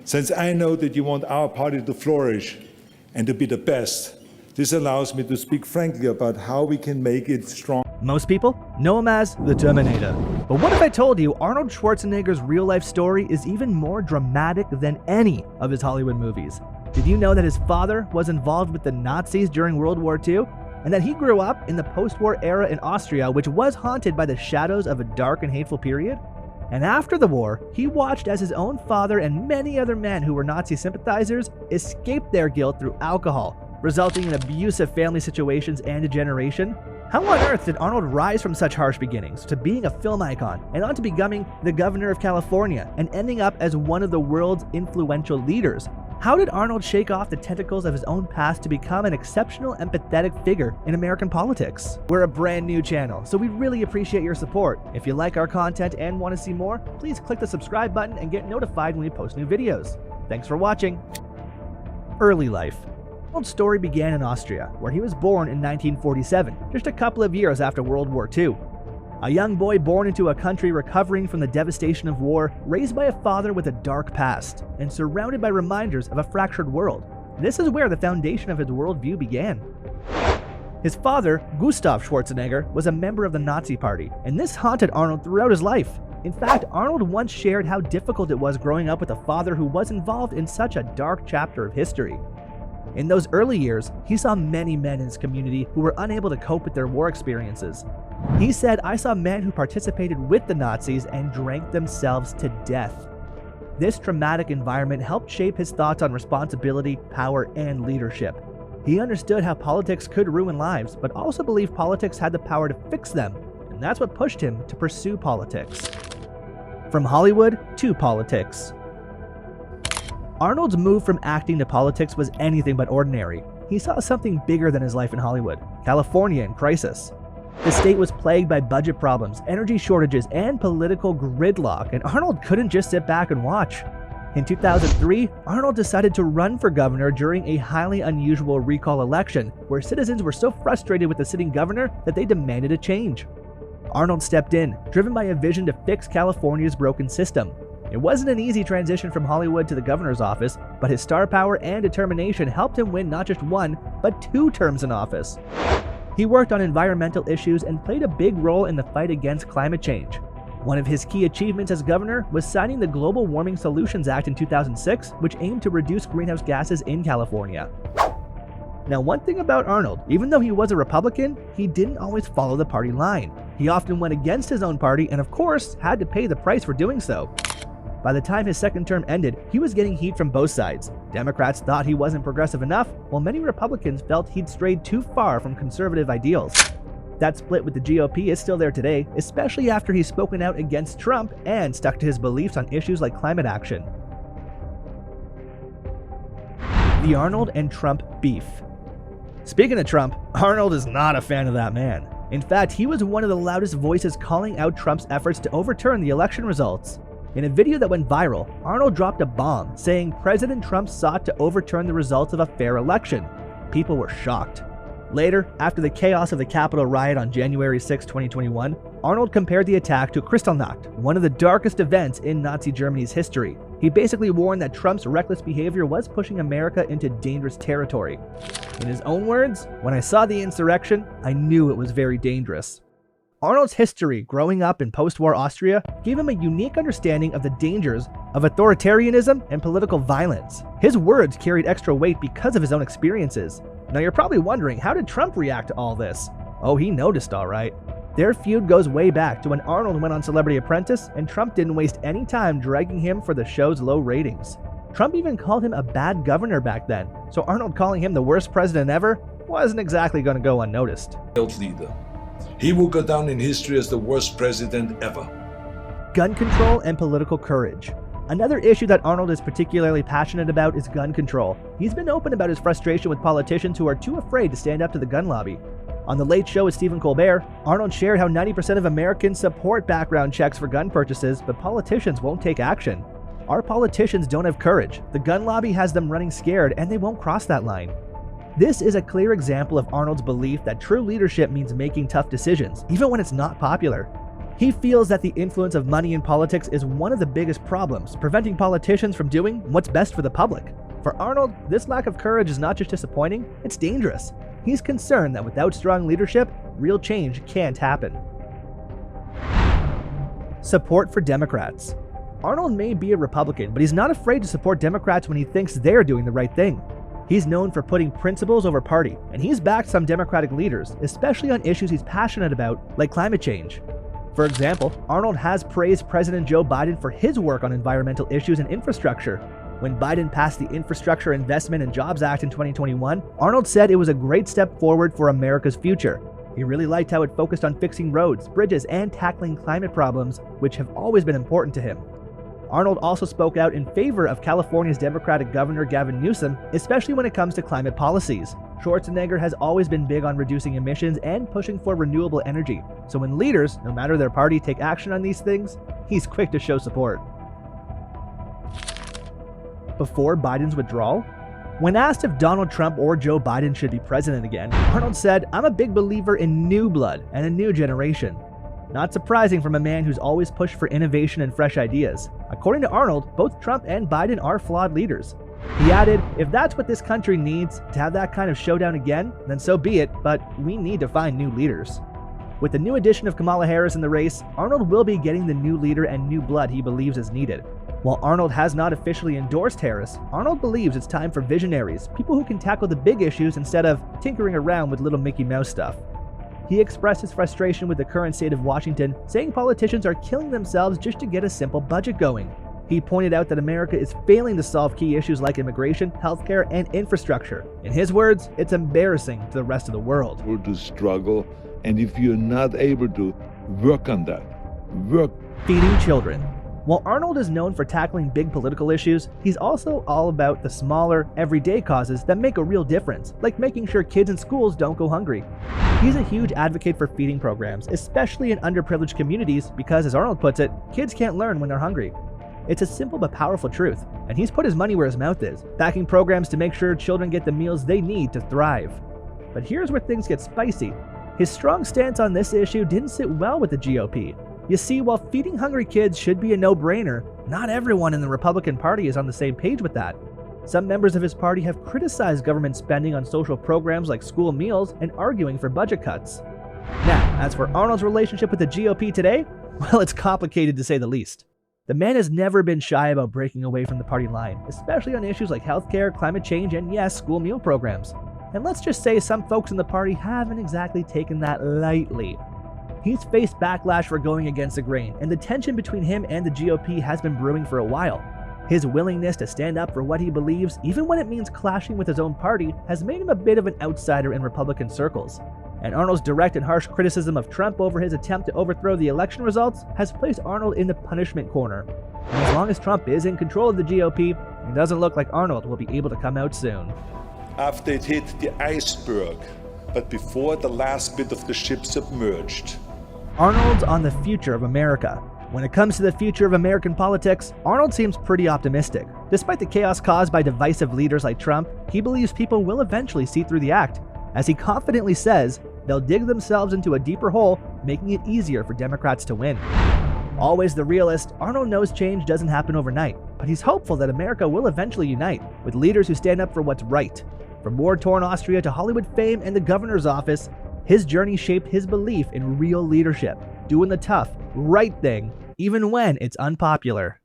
Since I know that you want our party to flourish and to be the best, this allows me to speak frankly about how we can make it strong. Most people know him as the Terminator. But what if I told you Arnold Schwarzenegger's real-life story is even more dramatic than any of his Hollywood movies? Did you know that his father was involved with the Nazis during World War II? And that he grew up in the post-war era in Austria, which was haunted by the shadows of a dark and hateful period? And after the war, he watched as his own father and many other men who were Nazi sympathizers escaped their guilt through alcohol, resulting in abusive family situations and degeneration. How on earth did Arnold rise from such harsh beginnings to being a film icon and on to becoming the governor of California and ending up as one of the world's influential leaders? How did Arnold shake off the tentacles of his own past to become an exceptional empathetic figure in American politics? We're a brand new channel, so we really appreciate your support. If you like our content and want to see more, please click the subscribe button and get notified when we post new videos. Thanks for watching. Early life. Arnold's story began in Austria, where he was born in 1947, just a couple of years after World War II. A young boy born into a country recovering from the devastation of war, raised by a father with a dark past, and surrounded by reminders of a fractured world. This is where the foundation of his worldview began. His father, Gustav Schwarzenegger, was a member of the Nazi Party, and this haunted Arnold throughout his life. In fact, Arnold once shared how difficult it was growing up with a father who was involved in such a dark chapter of history. In those early years, he saw many men in his community who were unable to cope with their war experiences. He said, "I saw men who participated with the Nazis and drank themselves to death." This traumatic environment helped shape his thoughts on responsibility, power, and leadership. He understood how politics could ruin lives, but also believed politics had the power to fix them, and that's what pushed him to pursue politics. From Hollywood to politics. Arnold's move from acting to politics was anything but ordinary. He saw something bigger than his life in Hollywood, California in crisis. The state was plagued by budget problems, energy shortages, and political gridlock, and Arnold couldn't just sit back and watch. In 2003, Arnold decided to run for governor during a highly unusual recall election, where citizens were so frustrated with the sitting governor that they demanded a change. Arnold stepped in, driven by a vision to fix California's broken system. It wasn't an easy transition from Hollywood to the governor's office, but his star power and determination helped him win not just one, but 2 terms in office. He worked on environmental issues and played a big role in the fight against climate change. One of his key achievements as governor was signing the Global Warming Solutions Act in 2006, which aimed to reduce greenhouse gases in California. Now, one thing about Arnold, even though he was a Republican, he didn't always follow the party line. He often went against his own party and, of course, had to pay the price for doing so. By the time his second term ended, he was getting heat from both sides. Democrats thought he wasn't progressive enough, while many Republicans felt he'd strayed too far from conservative ideals. That split with the GOP is still there today, especially after he's spoken out against Trump and stuck to his beliefs on issues like climate action. The Arnold and Trump beef. Speaking of Trump, Arnold is not a fan of that man. In fact, he was one of the loudest voices calling out Trump's efforts to overturn the election results. In a video that went viral, Arnold dropped a bomb saying President Trump sought to overturn the results of a fair election. People were shocked. Later, after the chaos of the Capitol riot on January 6, 2021, Arnold compared the attack to Kristallnacht, one of the darkest events in Nazi Germany's history. He basically warned that Trump's reckless behavior was pushing America into dangerous territory. In his own words, "When I saw the insurrection, I knew it was very dangerous." Arnold's history growing up in post-war Austria gave him a unique understanding of the dangers of authoritarianism and political violence. His words carried extra weight because of his own experiences. Now you're probably wondering, how did Trump react to all this? Oh, he noticed all right. Their feud goes way back to when Arnold went on Celebrity Apprentice, and Trump didn't waste any time dragging him for the show's low ratings. Trump even called him a bad governor back then, so Arnold calling him the worst president ever wasn't exactly going to go unnoticed. Leader. He will go down in history as the worst president ever. Gun control and political courage. Another issue that Arnold is particularly passionate about is gun control. He's been open about his frustration with politicians who are too afraid to stand up to the gun lobby. On The Late Show with Stephen Colbert, Arnold shared how 90% of Americans support background checks for gun purchases, but politicians won't take action. Our politicians don't have courage. The gun lobby has them running scared, and they won't cross that line. This is a clear example of Arnold's belief that true leadership means making tough decisions, even when it's not popular. He feels that the influence of money in politics is one of the biggest problems, preventing politicians from doing what's best for the public. For Arnold, this lack of courage is not just disappointing, it's dangerous. He's concerned that without strong leadership, real change can't happen. Support for Democrats. Arnold may be a Republican, but he's not afraid to support Democrats when he thinks they're doing the right thing. He's known for putting principles over party, and he's backed some Democratic leaders, especially on issues he's passionate about, like climate change. For example, Arnold has praised President Joe Biden for his work on environmental issues and infrastructure. When Biden passed the Infrastructure Investment and Jobs Act in 2021, Arnold said it was a great step forward for America's future. He really liked how it focused on fixing roads, bridges, and tackling climate problems, which have always been important to him. Arnold also spoke out in favor of California's Democratic Governor Gavin Newsom, especially when it comes to climate policies. Schwarzenegger has always been big on reducing emissions and pushing for renewable energy, so when leaders, no matter their party, take action on these things, he's quick to show support. Before Biden's withdrawal? When asked if Donald Trump or Joe Biden should be president again, Arnold said, "I'm a big believer in new blood and a new generation." Not surprising from a man who's always pushed for innovation and fresh ideas. According to Arnold, both Trump and Biden are flawed leaders. He added, "If that's what this country needs, to have that kind of showdown again, then so be it, but we need to find new leaders." With the new addition of Kamala Harris in the race, Arnold will be getting the new leader and new blood he believes is needed. While Arnold has not officially endorsed Harris, Arnold believes it's time for visionaries, people who can tackle the big issues instead of tinkering around with little Mickey Mouse stuff. He expressed his frustration with the current state of Washington, saying politicians are killing themselves just to get a simple budget going. He pointed out that America is failing to solve key issues like immigration, healthcare, and infrastructure. In his words, it's embarrassing to the rest of the world. We're to struggle, and if you're not able to work on that, Feeding children. While Arnold is known for tackling big political issues, he's also all about the smaller, everyday causes that make a real difference, like making sure kids in schools don't go hungry. He's a huge advocate for feeding programs, especially in underprivileged communities, because, as Arnold puts it, kids can't learn when they're hungry. It's a simple but powerful truth, and he's put his money where his mouth is, backing programs to make sure children get the meals they need to thrive. But here's where things get spicy. His strong stance on this issue didn't sit well with the GOP. You see, while feeding hungry kids should be a no-brainer, not everyone in the Republican Party is on the same page with that. Some members of his party have criticized government spending on social programs like school meals and arguing for budget cuts. Now, as for Arnold's relationship with the GOP today, well, it's complicated to say the least. The man has never been shy about breaking away from the party line, especially on issues like healthcare, climate change, and yes, school meal programs. And let's just say some folks in the party haven't exactly taken that lightly. He's faced backlash for going against the grain, and the tension between him and the GOP has been brewing for a while. His willingness to stand up for what he believes, even when it means clashing with his own party, has made him a bit of an outsider in Republican circles. And Arnold's direct and harsh criticism of Trump over his attempt to overthrow the election results has placed Arnold in the punishment corner. And as long as Trump is in control of the GOP, it doesn't look like Arnold will be able to come out soon. After it hit the iceberg, but before the last bit of the ship submerged. Arnold's on the future of America. When it comes to the future of American politics, Arnold seems pretty optimistic. Despite the chaos caused by divisive leaders like Trump, he believes people will eventually see through the act. As he confidently says, they'll dig themselves into a deeper hole, making it easier for Democrats to win. Always the realist, Arnold knows change doesn't happen overnight, but he's hopeful that America will eventually unite, with leaders who stand up for what's right. From war-torn Austria to Hollywood fame and the governor's office, his journey shaped his belief in real leadership, doing the tough, right thing, even when it's unpopular.